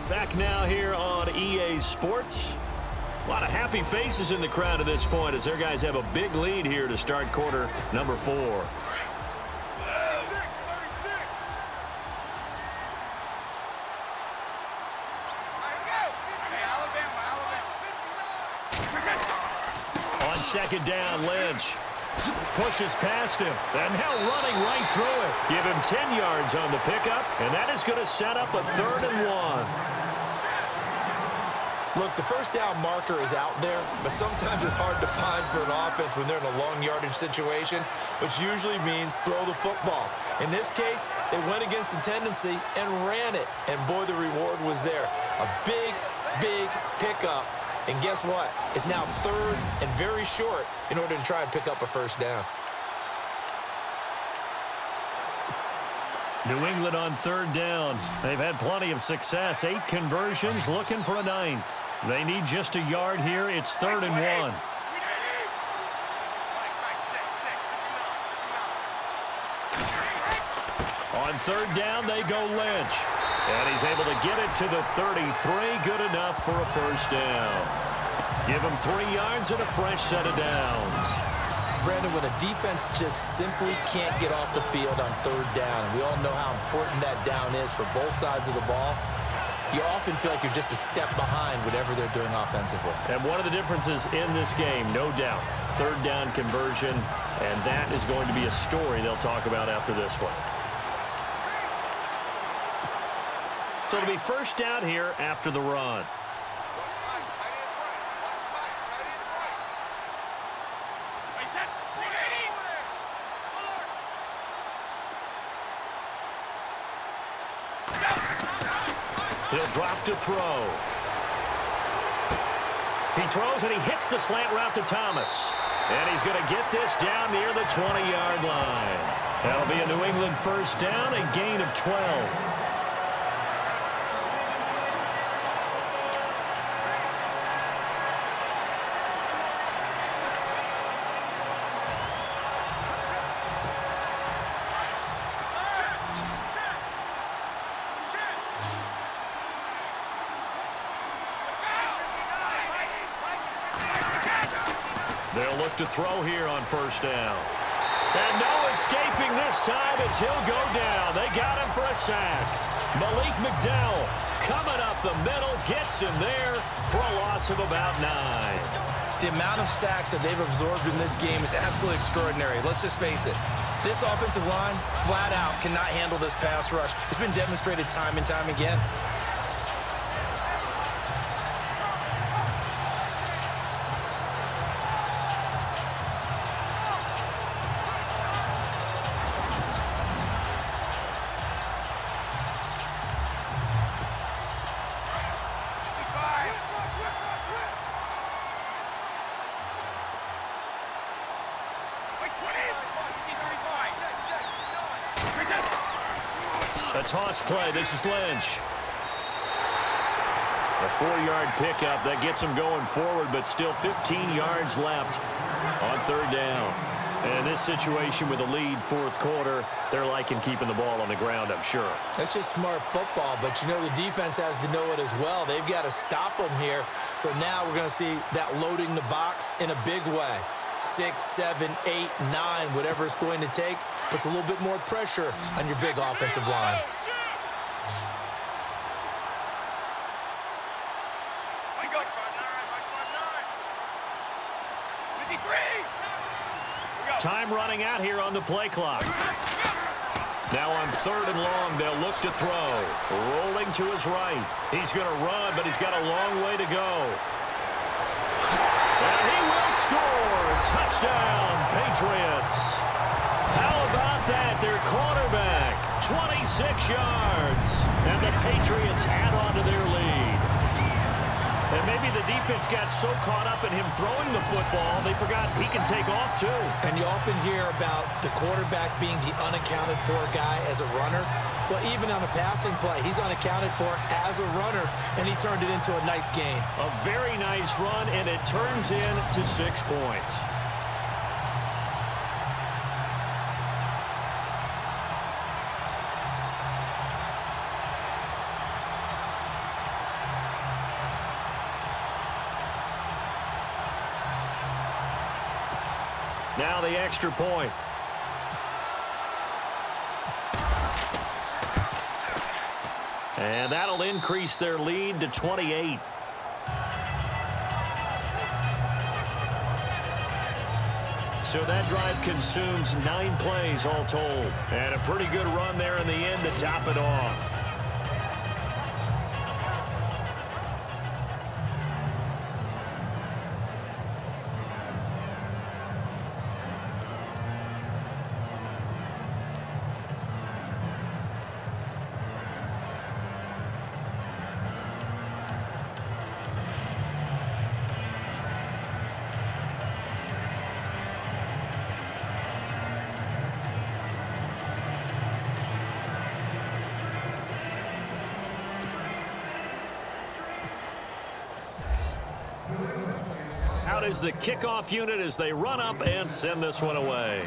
Back now here on EA Sports. A lot of happy faces in the crowd at this point as their guys have a big lead here to start quarter number 4. On second down, Lynch pushes past him, and now running right through it. Give him 10 yards on the pickup, and that is going to set up a 3rd and 1. Look, the first down marker is out there, but sometimes it's hard to find for an offense when they're in a long yardage situation, which usually means throw the football. In this case, they went against the tendency and ran it, and boy, the reward was there. A big, big pickup. And guess what? It's now 3rd and very short in order to try and pick up a first down. New England on 3rd down. They've had plenty of success. 8 conversions, looking for a 9th. They need just a yard here. It's 3rd and 1. On 3rd down, they go Lynch. And he's able to get it to the 33. Good enough for a first down. Give him 3 yards and a fresh set of downs. Brandon, when a defense just simply can't get off the field on 3rd down, and we all know how important that down is for both sides of the ball, you often feel like you're just a step behind whatever they're doing offensively. And one of the differences in this game, no doubt, 3rd down conversion, and that is going to be a story they'll talk about after this one. So it'll be first down here after the run. He'll drop to throw. He throws and he hits the slant route to Thomas. And he's going to get this down near the 20-yard line. That'll be a New England first down, a gain of 12. They'll look to throw here on first down. And no escaping this time as he'll go down. They got him for a sack. Malik McDowell coming up the middle, gets him there for a loss of about 9. The amount of sacks that they've absorbed in this game is absolutely extraordinary. Let's just face it. This offensive line, flat out, cannot handle this pass rush. It's been demonstrated time and time again. A toss play. This is Lynch. A 4-yard pickup. That gets him going forward, but still 15 yards left on 3rd down. And in this situation with a lead 4th quarter, they're liking keeping the ball on the ground, I'm sure. That's just smart football, but you know the defense has to know it as well. They've got to stop them here. So now we're going to see that loading the box in a big way. 6, 7, 8, 9, whatever it's going to take, puts a little bit more pressure on your big offensive line. Time running out here on the play clock. Now on 3rd and long, they'll look to throw. Rolling to his right. He's going to run, but he's got a long way to go. And he will score. Touchdown, Patriots. How about that? Their quarterback, 26 yards. And the Patriots add on to their lead. And maybe the defense got so caught up in him throwing the football, they forgot he can take off too. And you often hear about the quarterback being the unaccounted for guy as a runner. Well, even on a passing play, he's unaccounted for as a runner, and he turned it into a nice gain. A very nice run, and it turns into 6 points. Now the extra point. And that'll increase their lead to 28. So that drive consumes 9 plays all told. And a pretty good run there in the end to top it off. Out is the kickoff unit as they run up and send this one away.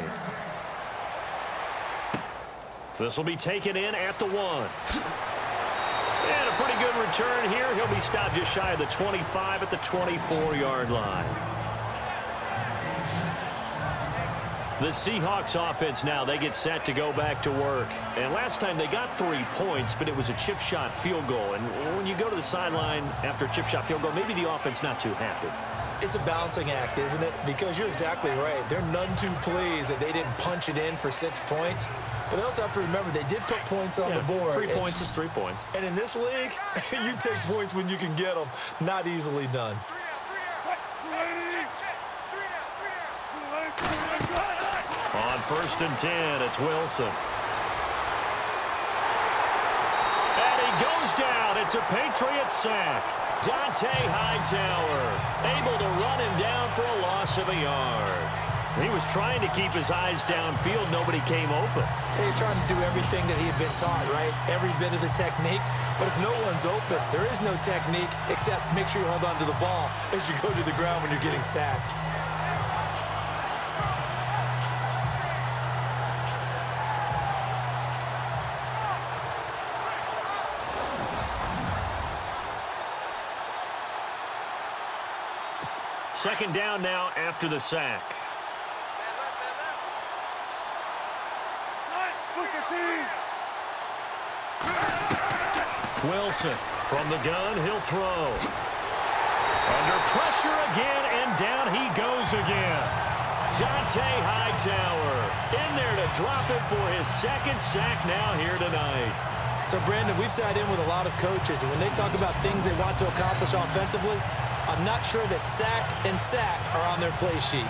This will be taken in at the 1. And a pretty good return here. He'll be stopped just shy of the 25 at the 24-yard line. The Seahawks offense now, they get set to go back to work. And last time they got 3 points, but it was a chip shot field goal. And when you go to the sideline after a chip shot field goal, maybe the offense not too happy. It's a balancing act, isn't it? Because you're exactly right. They're none too pleased that they didn't punch it in for 6 points. But they also have to remember they did put points on the board. 3 points is 3 points. And in this league, you take points when you can get them. Not easily done. On 1st and 10, it's Wilson. And he goes down. It's a Patriots sack. Dante Hightower able to run him down for a loss of a yard. He was trying to keep his eyes downfield. Nobody came open. He's trying to do everything that he had been taught, right? Every bit of the technique. But if no one's open, there is no technique except make sure you hold on to the ball as you go to the ground when you're getting sacked. Second down now after the sack. Wilson from the gun, he'll throw. Under pressure again, and down he goes again. Dante Hightower in there to drop it for his 2nd sack now here tonight. So, Brandon, we've sat in with a lot of coaches, and when they talk about things they want to accomplish offensively, I'm not sure that sack and sack are on their play sheet.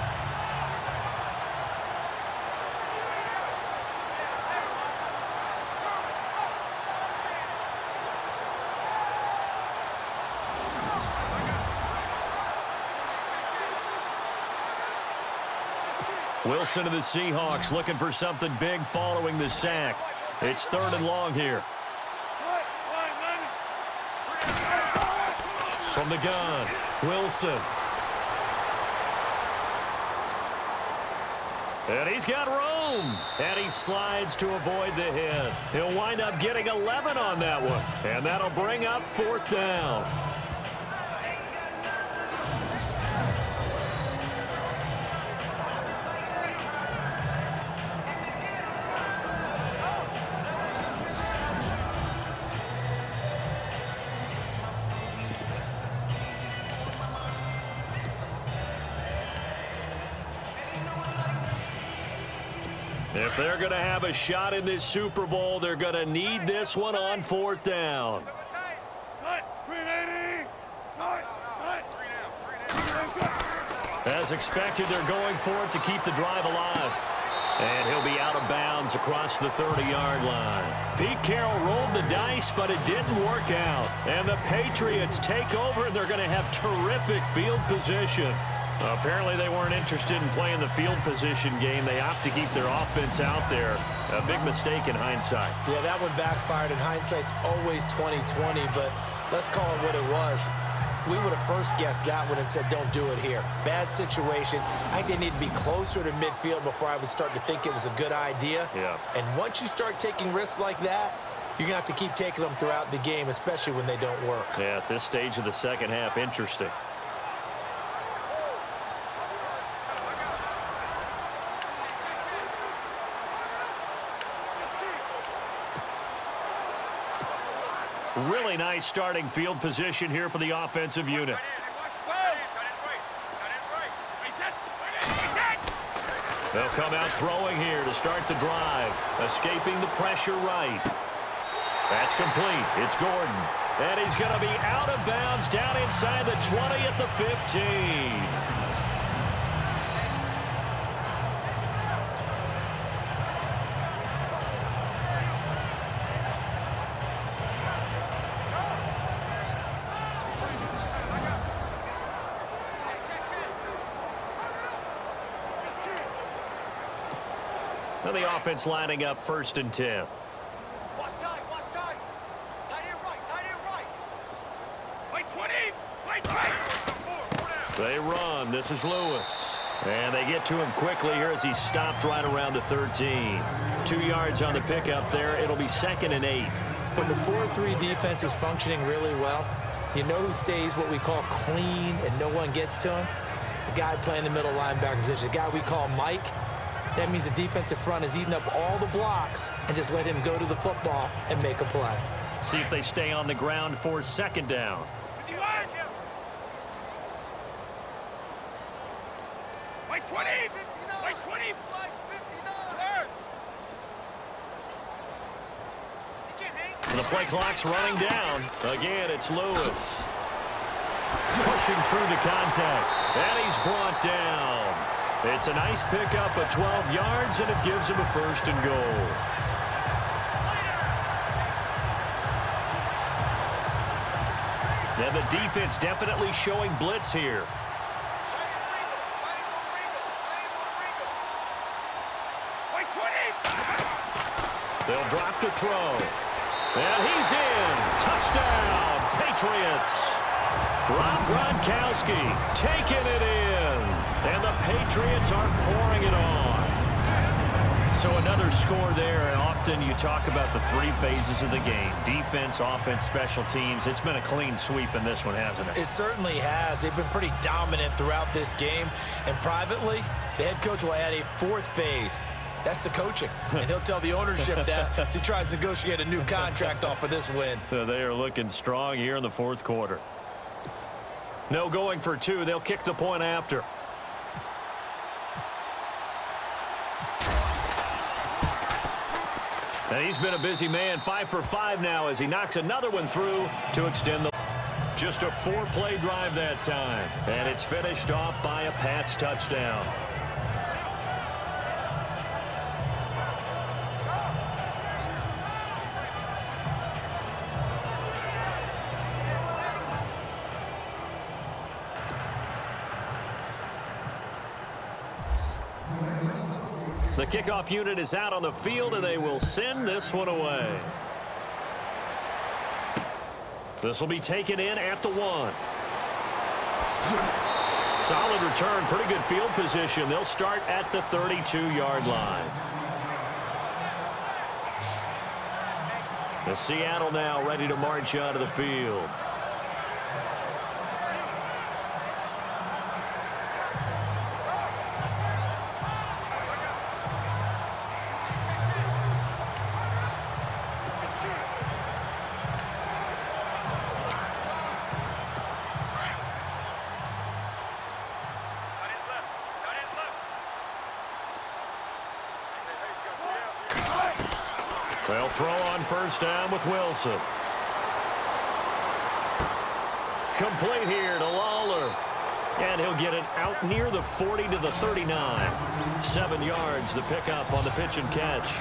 Wilson of the Seahawks looking for something big following the sack. It's 3rd and long here. From the gun, Wilson. And he's got room. And he slides to avoid the hit. He'll wind up getting 11 on that one. And that'll bring up 4th down. If they're going to have a shot in this Super Bowl, they're going to need this one on 4th down. As expected, they're going for it to keep the drive alive. And he'll be out of bounds across the 30-yard line. Pete Carroll rolled the dice, but it didn't work out. And the Patriots take over, and they're going to have terrific field position. Apparently they weren't interested in playing the field position game. They opt to keep their offense out there. A big mistake in hindsight. Yeah, that one backfired, and hindsight's always 20/20, but let's call it what it was. We would have first guessed that one and said, don't do it here. Bad situation. I think they need to be closer to midfield before I would start to think it was a good idea. Yeah. And once you start taking risks like that, you're going to have to keep taking them throughout the game, especially when they don't work. Yeah, at this stage of the second half, interesting. Really nice starting field position here for the offensive unit. They'll come out throwing here to start the drive. Escaping the pressure right. That's complete. It's Gordon. And he's going to be out of bounds down inside the 20 at the 15. And the offense lining up 1st and 10. Watch time. Tight end right. Wait, 20. Wait. They run. This is Lewis. And they get to him quickly here as he stopped right around the 13. 2 yards on the pickup there. It'll be 2nd and 8. When the 4-3 defense is functioning really well, you know who stays what we call clean and no one gets to him? The guy playing the middle linebacker position, the guy we call Mike. That means the defensive front is eating up all the blocks and just let him go to the football and make a play. See if they stay on the ground for 2nd down. Wait, 20. Wait, 20. The play clock's running down. Again, it's Lewis. Pushing through the contact. And he's brought down. It's a nice pickup of 12 yards, and it gives him a 1st and goal. And the defense definitely showing blitz here. They'll drop to throw. And he's in. Touchdown, Patriots. Rob Gronkowski taking it in. And the Patriots are pouring it on. So another score there, and often you talk about the 3 phases of the game. Defense, offense, special teams. It's been a clean sweep in this one, hasn't it? It certainly has. They've been pretty dominant throughout this game. And privately, the head coach will add a 4th phase. That's the coaching. And he'll tell the ownership that as he tries to negotiate a new contract off of this win. They are looking strong here in the 4th quarter. No going for 2. They'll kick the point after. And he's been a busy man. 5 for 5 now as he knocks another one through to extend the... Just a 4-play drive that time. And it's finished off by a Pats touchdown. The kickoff unit is out on the field, and they will send this one away. This will be taken in at the 1. Solid return, pretty good field position. They'll start at the 32-yard line. The Seattle now ready to march out of the field. They'll throw on 1st down with Wilson. Complete here to Lawler. And he'll get it out near the 40 to the 39. 7 yards, the pickup on the pitch and catch.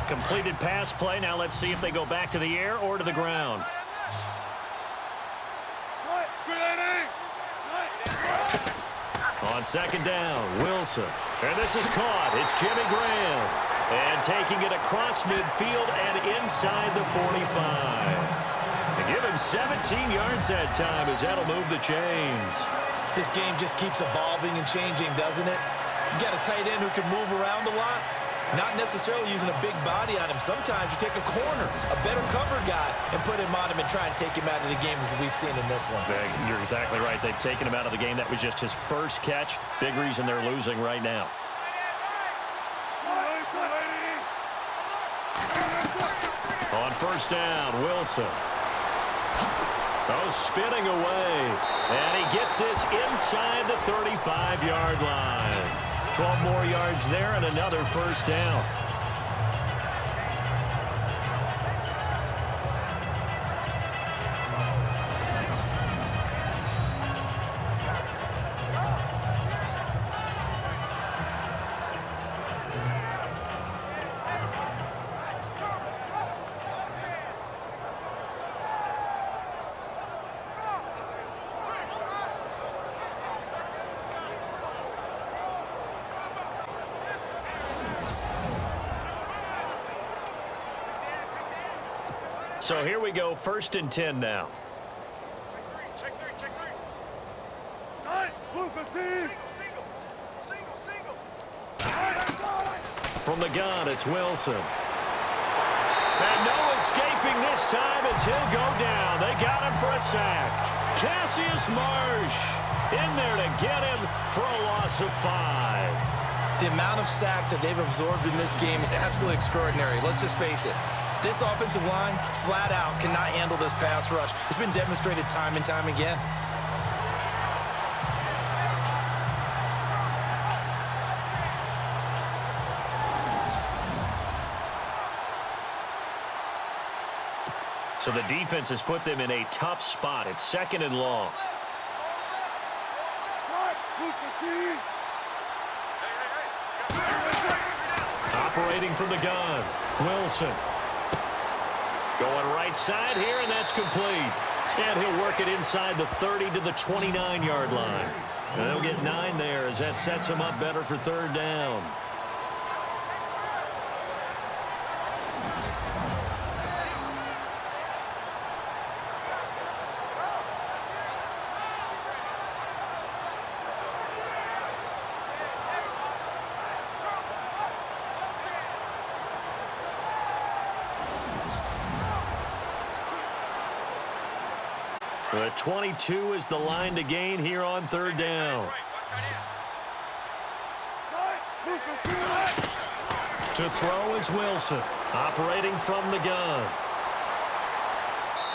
Completed pass play. Now let's see if they go back to the air or to the ground. On 2nd down, Wilson. And this is caught. It's Jimmy Graham. And taking it across midfield and inside the 45. And give him 17 yards that time as that'll move the chains. This game just keeps evolving and changing, doesn't it? You got a tight end who can move around a lot, not necessarily using a big body on him. Sometimes you take a corner, a better cover guy, and put him on him and try and take him out of the game as we've seen in this one. You're exactly right. They've taken him out of the game. That was just his first catch. Big reason they're losing right now. On first down, Wilson. Oh, spinning away. And he gets this inside the 35-yard line. 12 more yards there and another first down. So here we go, 1st and 10 now. Check three. Single. From the gun, it's Wilson. And no escaping this time as he'll go down. They got him for a sack. Cassius Marsh in there to get him for a loss of 5. The amount of sacks that they've absorbed in this game is absolutely extraordinary. Let's just face it. This offensive line, flat out, cannot handle this pass rush. It's been demonstrated time and time again. So the defense has put them in a tough spot. It's 2nd and long. Operating from the gun, Wilson. Going right side here, and that's complete. And he'll work it inside the 30 to the 29-yard line. And they'll get 9 there as that sets him up better for 3rd down. The 22 is the line to gain here on 3rd down. To throw is Wilson, operating from the gun.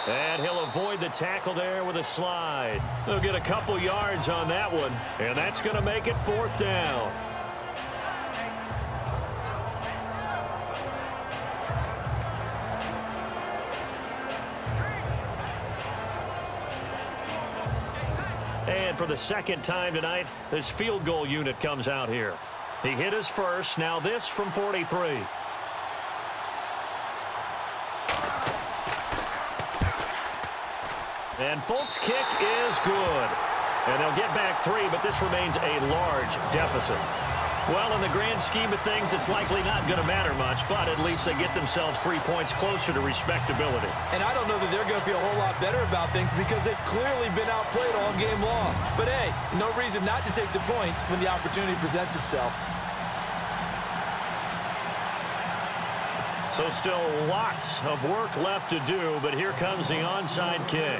And he'll avoid the tackle there with a slide. They'll get a couple yards on that one, and that's going to make it 4th down. And for the 2nd time tonight, this field goal unit comes out here. He hit his first. Now this from 43. And Folk's kick is good. And they'll get back 3, but this remains a large deficit. Well, in the grand scheme of things, it's likely not going to matter much, but at least they get themselves 3 points closer to respectability. And I don't know that they're going to feel a whole lot better about things because they've clearly been outplayed all game long. But, hey, no reason not to take the points when the opportunity presents itself. So still lots of work left to do, but here comes the onside kick.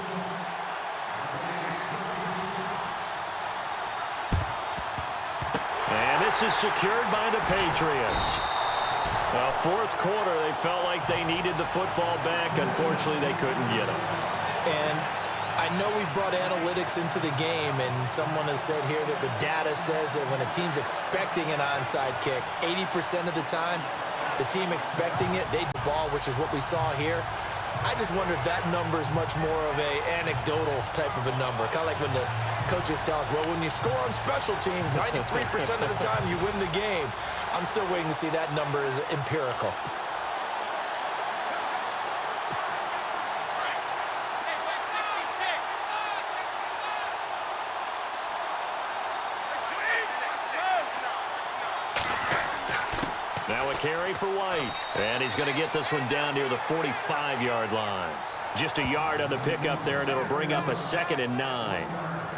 And this is secured by the Patriots. Well, 4th quarter, they felt like they needed the football back. Unfortunately, they couldn't get it. And I know we brought analytics into the game, and someone has said here that the data says that when a team's expecting an onside kick, 80% of the time, the team expecting it, they the ball, which is what we saw here. I just wonder if that number is much more of a anecdotal type of a number. Kind of like when the coaches tell us, well, when you score on special teams, 93% of the time you win the game. I'm still waiting to see that number is empirical. Now a carry for White. And he's going to get this one down near the 45-yard line. Just a yard on the pickup there, and it'll bring up a 2nd and 9.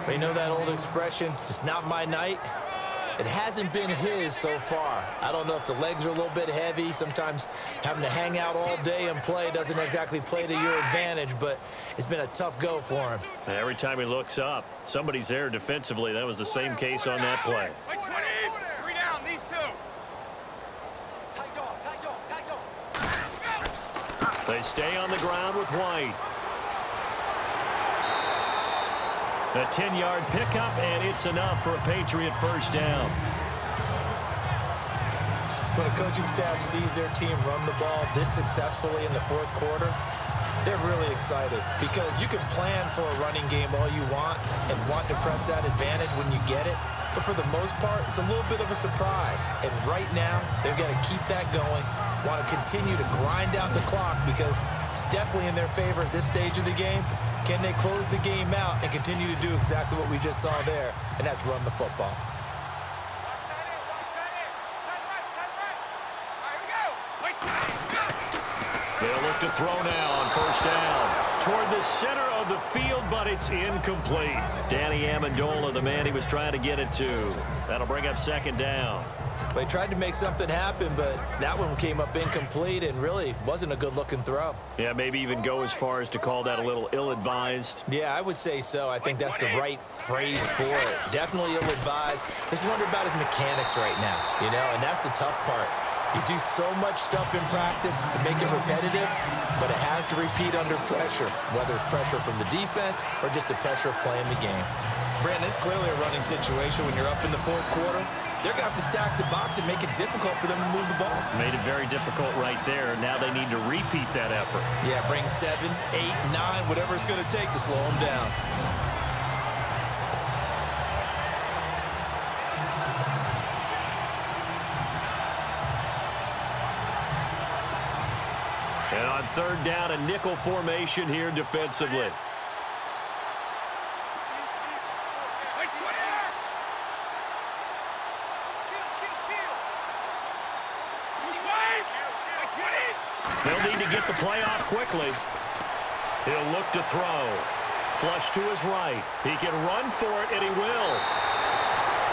But you know that old expression, it's not my night? It hasn't been his so far. I don't know if the legs are a little bit heavy. Sometimes having to hang out all day and play doesn't exactly play to your advantage, but it's been a tough go for him. Every time he looks up, somebody's there defensively. That was the same case on that play. Like 20. 3 down, these two. They stay on the ground with White. A 10-yard pickup, and it's enough for a Patriot first down. When a coaching staff sees their team run the ball this successfully in the fourth quarter, they're really excited because you can plan for a running game all you want and want to press that advantage when you get it. But for the most part, it's a little bit of a surprise. And right now, they've got to keep that going, want to continue to grind out the clock because it's definitely in their favor at this stage of the game. Can they close the game out and continue to do exactly what we just saw there, and that's run the football? They'll look to throw now on first down. Toward the center of the field, but it's incomplete. Danny Amendola, the man he was trying to get it to. That'll bring up second down. They tried to make something happen, but that one came up incomplete and really wasn't a good-looking throw. Yeah, maybe even go as far as to call that a little ill-advised. Yeah, I would say so. I think that's the right phrase for it. Definitely ill-advised. Just wonder about his mechanics right now, you know, and that's the tough part. You do so much stuff in practice to make it repetitive, but it has to repeat under pressure, whether it's pressure from the defense or just the pressure of playing the game. Brandon, it's clearly a running situation when you're up in the fourth quarter. They're going to have to stack the box and make it difficult for them to move the ball. Made it very difficult right there. Now they need to repeat that effort. Yeah, bring 7, 8, 9, whatever it's going to take to slow them down. And on third down, a nickel formation here defensively. They'll need to get the play off quickly. He'll look to throw. Flush to his right. He can run for it, and he will.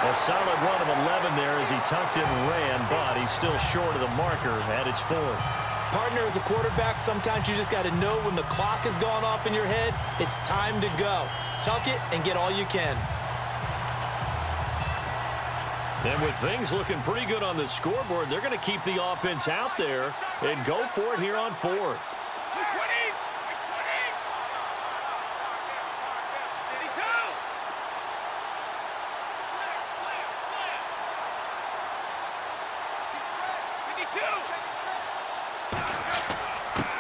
A solid run of 11 there as he tucked it and ran, but he's still short of the marker at its fourth. Partner, as a quarterback, sometimes you just got to know when the clock has gone off in your head, it's time to go. Tuck it and get all you can. And with things looking pretty good on the scoreboard, they're going to keep the offense out there and go for it here on fourth.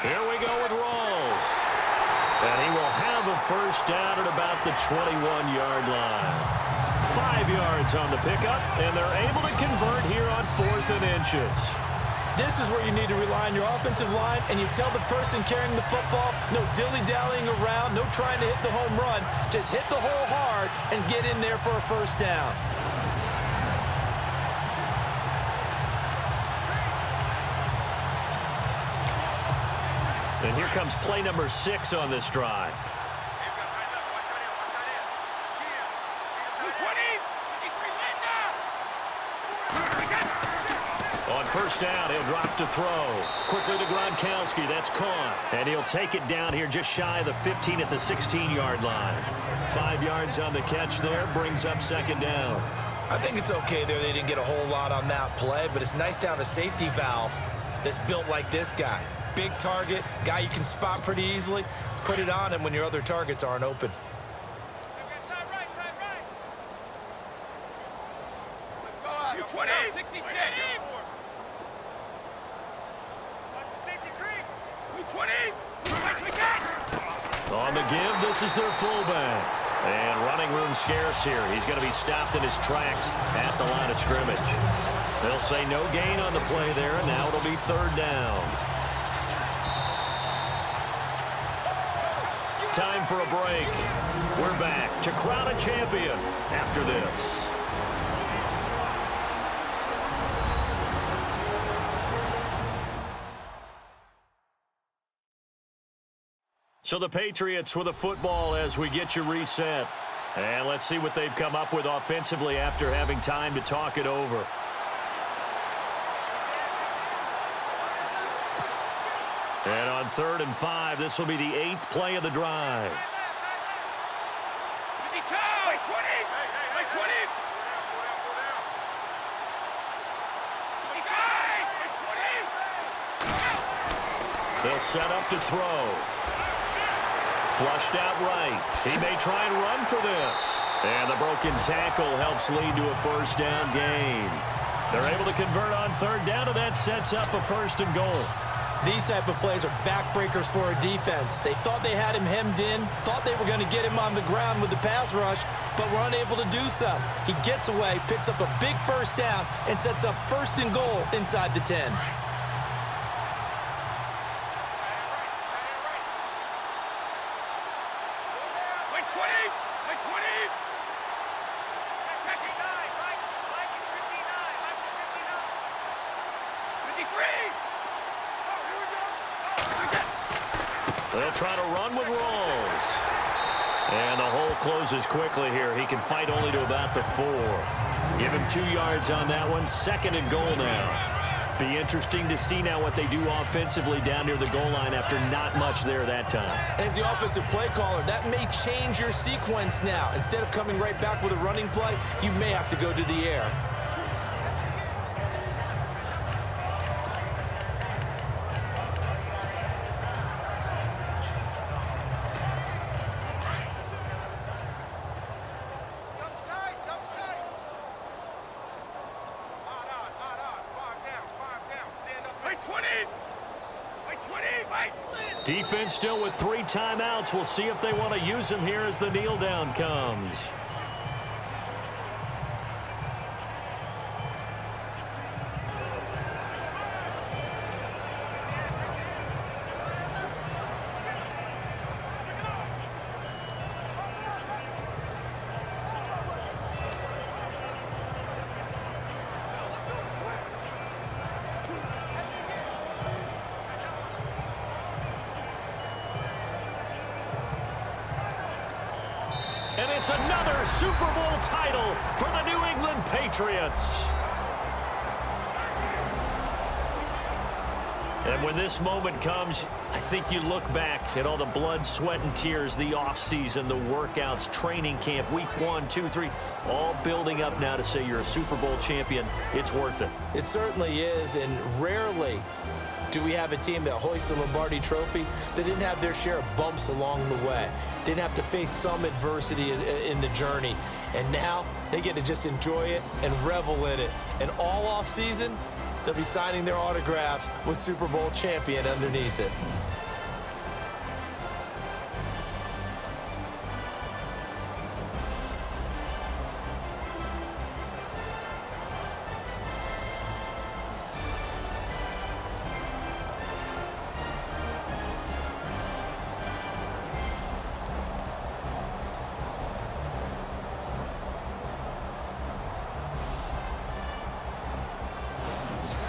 Here we go with Rawls. And he will have a first down at about the 21-yard line. 5 yards on the pickup, and they're able to convert here on 4th and inches. This is where you need to rely on your offensive line, and you tell the person carrying the football, no dilly-dallying around, no trying to hit the home run. Just hit the hole hard and get in there for a first down. And here comes play number 6 on this drive. On first down, he'll drop to throw. Quickly to Gronkowski. That's caught. And he'll take it down here just shy of the 15 at the 16-yard line. 5 yards on the catch there. Brings up second down. I think it's okay there. They didn't get a whole lot on that play, but it's nice to have a safety valve that's built like this guy. Big target, guy you can spot pretty easily. Put it on him when your other targets aren't open. On the give, this is their fullback. And running room scarce here. He's going to be stopped in his tracks at the line of scrimmage. They'll say no gain on the play there, and now it'll be third down. Time for a break. We're back to crown a champion after this. So the Patriots with a football as we get you reset. And let's see what they've come up with offensively after having time to talk it over. And on 3rd and 5, this will be the 8th play of the drive. They'll set up to throw. Flushed out right. He may try and run for this. And the broken tackle helps lead to a first down gain. They're able to convert on 3rd down, and that sets up a 1st and goal. These type of plays are backbreakers for a defense. They thought they had him hemmed in, thought they were going to get him on the ground with the pass rush, but were unable to do so. He gets away, picks up a big first down, and sets up 1st and goal inside the 10. They'll try to run with Rolls. And the hole closes quickly here. He can fight only to about the 4. Give him 2 yards on that one. 2nd and goal now. Be interesting to see now what they do offensively down near the goal line after not much there that time. As the offensive play caller, that may change your sequence now. Instead of coming right back with a running play, you may have to go to the air. Defense still with 3 timeouts. We'll see if they want to use them here as the kneel down comes. And it's another Super Bowl title for the New England Patriots. And when this moment comes, I think you look back at all the blood, sweat, and tears, the offseason, the workouts, training camp, week 1, 2, 3, all building up now to say you're a Super Bowl champion. It's worth it. It certainly is, and rarely do we have a team that hoists the Lombardi Trophy that didn't have their share of bumps along the way, didn't have to face some adversity in the journey, and now they get to just enjoy it and revel in it. And all off season, they'll be signing their autographs with Super Bowl champion underneath it.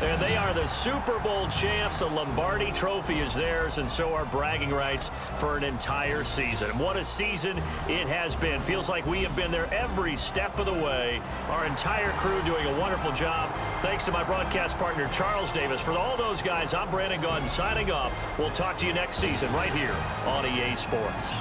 And they are the Super Bowl champs. The Lombardi Trophy is theirs, and so are bragging rights for an entire season. And what a season it has been. Feels like we have been there every step of the way. Our entire crew doing a wonderful job. Thanks to my broadcast partner, Charles Davis. For all those guys, I'm Brandon Gunn signing off. We'll talk to you next season right here on EA Sports.